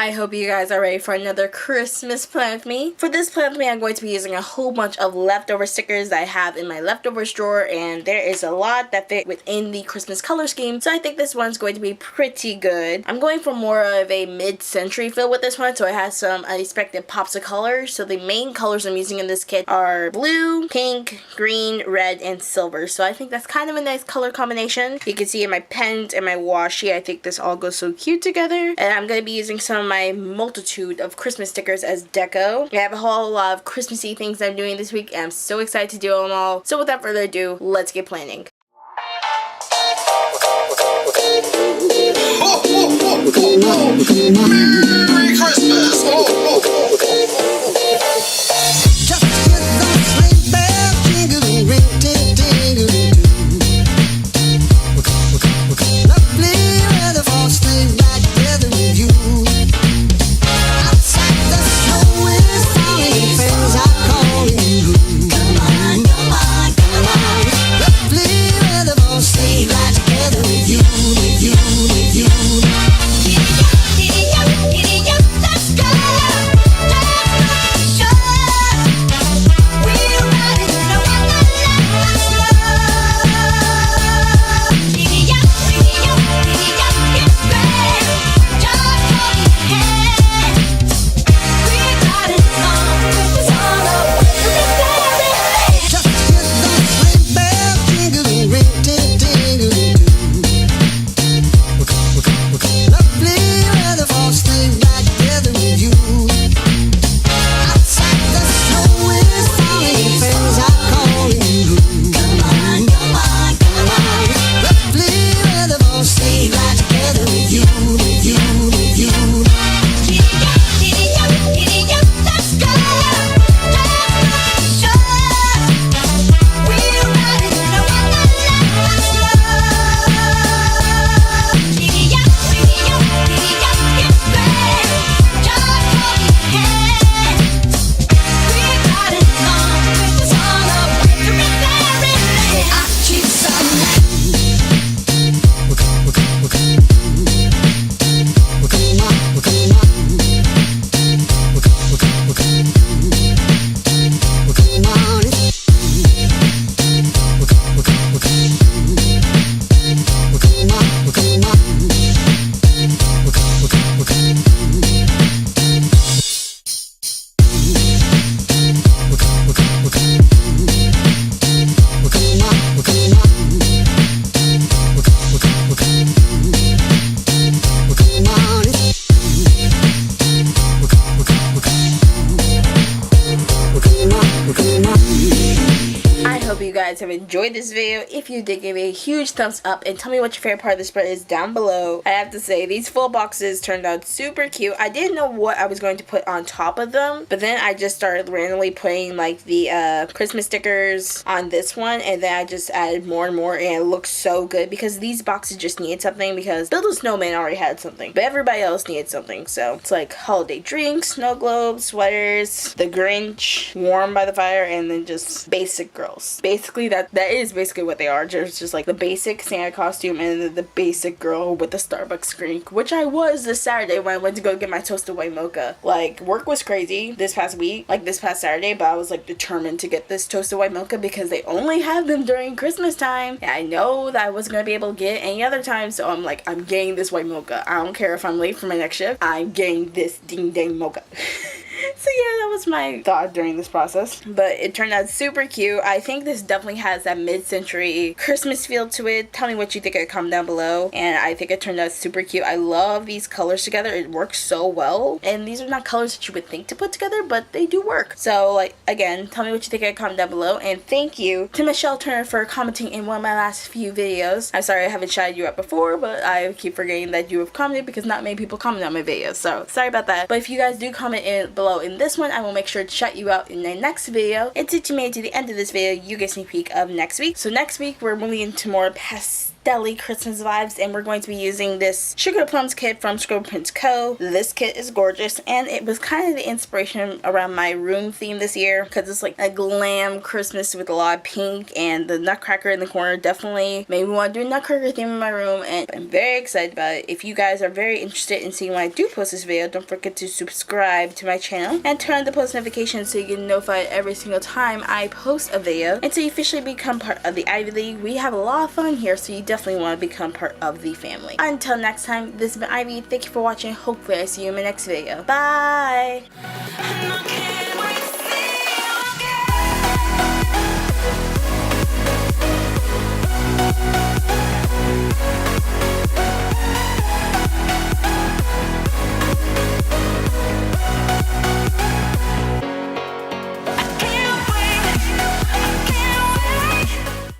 I hope you guys are ready for another Christmas plan with me. For this plan with me, I'm going to be using a whole bunch of leftover stickers that I have in my leftovers drawer, and there is a lot that fit within the Christmas color scheme, so I think this one's going to be pretty good. I'm going for more of a mid-century feel with this one, so it has some unexpected pops of colors. So the main colors I'm using in this kit are blue, pink, green, red, and silver. So I think that's kind of a nice color combination. You can see in my pens and my washi, I think this all goes so cute together. And I'm going to be using some of my multitude of Christmas stickers as deco. I have a whole lot of Christmassy things I'm doing this week, and I'm so excited to do them all. So without further ado, let's get planning. Ho, ho, ho, ho, ho. Merry Christmas! Ho, ho, ho, ho. Just hear those sleigh bells jingling, ring, ting, ting, lovely weather for stay right together with you. Outside the snow is falling, friends are calling you. Come on, come on, come on. Lovely weather for stay right together with you, with you, with you. Giddy up, let's go. Just we're riding in a wonderland slow. Giddy up, it's great. Just hold your hand. We're riding on Christmas on a wonderland. Just hear those sleigh bells jingling, ring, ting, ting, lovely weather for stay right together with you. Outside the snow is falling, friends are calling you. Come on, come on, come on. Lovely weather for stay right together with you, with you, with you. Giddy up, let's go. Just we're riding in a wonderland slow. Giddy up, it's great. Just hold your hand. We're riding on Christmas on a wintry fairyland. I keep summoning. I hope you guys have enjoyed this video. If you did, give me a huge thumbs up and tell me what your favorite part of the spread is down below. I have to say, these full boxes turned out super cute. I didn't know what I was going to put on top of them, but then I just started randomly putting like the Christmas stickers on this one, and then I just added more and more, and it looks so good because these boxes just needed something, because Build a Snowman already had something, but everybody else needed something. So it's like holiday drinks, snow globes, sweaters, the Grinch, warm by the fire, and then just basic girls. Basically, that is basically what they are. Just like the basic Santa costume and then the basic girl with the Starbucks drink, which I was this Saturday when I went to go get my toasted white mocha. Like, work was crazy this past week, like this past Saturday, but I was like determined to get this toasted white mocha because they only have them during Christmas time, and I know that I wasn't gonna be able to get it any other time, so I'm like, I'm getting this white mocha. I don't care if I'm late for my next shift, I'm getting this ding dang mocha. So yeah, that was my thought during this process, but it turned out super cute. I think this definitely has that mid-century Christmas feel to it. Tell me what you think in the comment down below, and I think it turned out super cute. I love these colors together. It works so well, and these are not colors that you would think to put together, but they do work. So like, again, tell me what you think in the comment down below, and thank you to Michelle Turner for commenting in one of my last few videos. I'm sorry I haven't shouted you out before, but I keep forgetting that you have commented because not many people comment on my videos, so sorry about that. But if you guys do comment in below in this one, I will make sure to shout you out in the next video. And since you made it to the end of this video, you get a sneak peek of next week. So next week, we're moving into more pastel deli Christmas vibes, and we're going to be using this Sugar Plums kit from Scribble Prints Co. This kit is gorgeous, and it was kind of the inspiration around my room theme this year, because it's like a glam Christmas with a lot of pink, and the nutcracker in the corner definitely made me want to do a nutcracker theme in my room, and I'm very excited about it. If you guys are very interested in seeing when I do post this video, don't forget to subscribe to my channel and turn on the post notifications so you get notified every single time I post a video. And so you officially become part of the Ivy League. We have a lot of fun here, so you definitely want to become part of the family. Until next time, this has been Ivy. Thank you for watching. Hopefully I see you in my next video. Bye!